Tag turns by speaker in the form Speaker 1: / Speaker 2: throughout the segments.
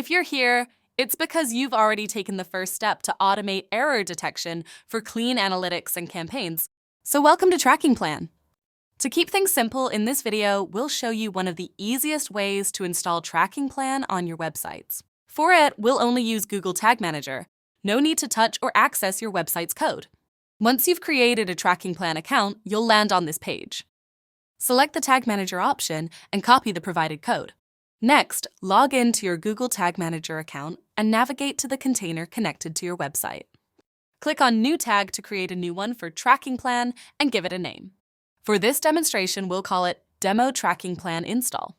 Speaker 1: If you're here, it's because you've already taken the first step to automate error detection for clean analytics and campaigns. So welcome to Trackingplan. To keep things simple, in this video, we'll show you one of the easiest ways to install Trackingplan on your websites. For it, we'll only use Google Tag Manager. No need to touch or access your website's code. Once you've created a Trackingplan account, you'll land on this page. Select the Tag Manager option and copy the provided code. Next, log in to your Google Tag Manager account and navigate to the container connected to your website. Click on New Tag to create a new one for Trackingplan and give it a name. For this demonstration, we'll call it Demo Trackingplan Install.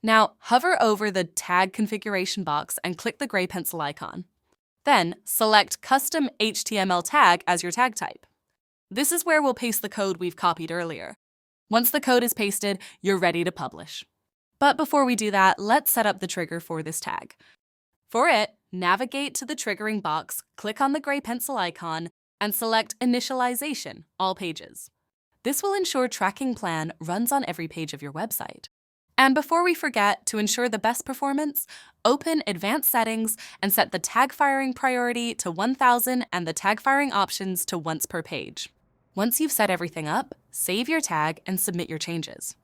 Speaker 1: Now, hover over the Tag configuration box and click the gray pencil icon. Then, select Custom HTML Tag as your tag type. This is where we'll paste the code we've copied earlier. Once the code is pasted, you're ready to publish. But before we do that, let's set up the trigger for this tag. For it, navigate to the triggering box, click on the gray pencil icon, and select Initialization, All Pages. This will ensure Trackingplan runs on every page of your website. And before we forget, to ensure the best performance, open Advanced Settings and set the tag firing priority to 1000 and the tag firing options to once per page. Once you've set everything up, save your tag and submit your changes.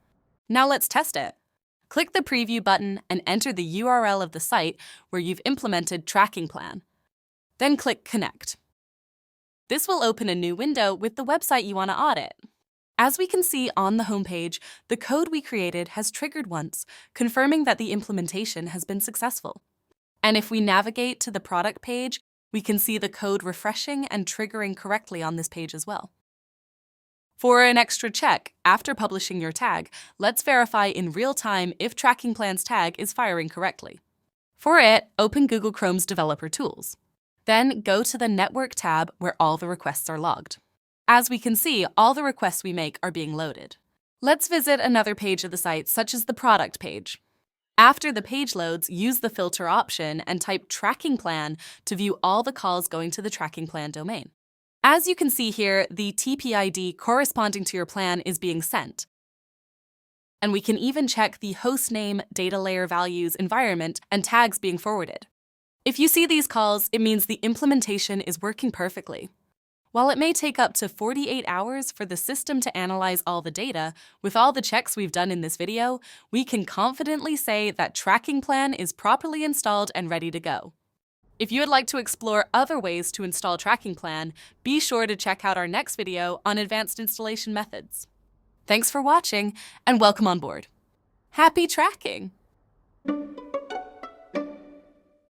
Speaker 1: Now let's test it. Click the Preview button and enter the URL of the site where you've implemented Trackingplan. Then click Connect. This will open a new window with the website you want to audit. As we can see on the homepage, the code we created has triggered once, confirming that the implementation has been successful. And if we navigate to the product page, we can see the code refreshing and triggering correctly on this page as well. For an extra check, after publishing your tag, let's verify in real time if Trackingplan's tag is firing correctly. For it, open Google Chrome's Developer Tools. Then go to the Network tab where all the requests are logged. As we can see, all the requests we make are being loaded. Let's visit another page of the site, such as the product page. After the page loads, use the filter option and type Trackingplan to view all the calls going to the Trackingplan domain. As you can see here, the TPID corresponding to your plan is being sent. And we can even check the hostname, data layer values, environment, and tags being forwarded. If you see these calls, it means the implementation is working perfectly. While it may take up to 48 hours for the system to analyze all the data, with all the checks we've done in this video, we can confidently say that Trackingplan is properly installed and ready to go. If you would like to explore other ways to install Trackingplan, be sure to check out our next video on advanced installation methods. Thanks for watching, and welcome on board. Happy tracking!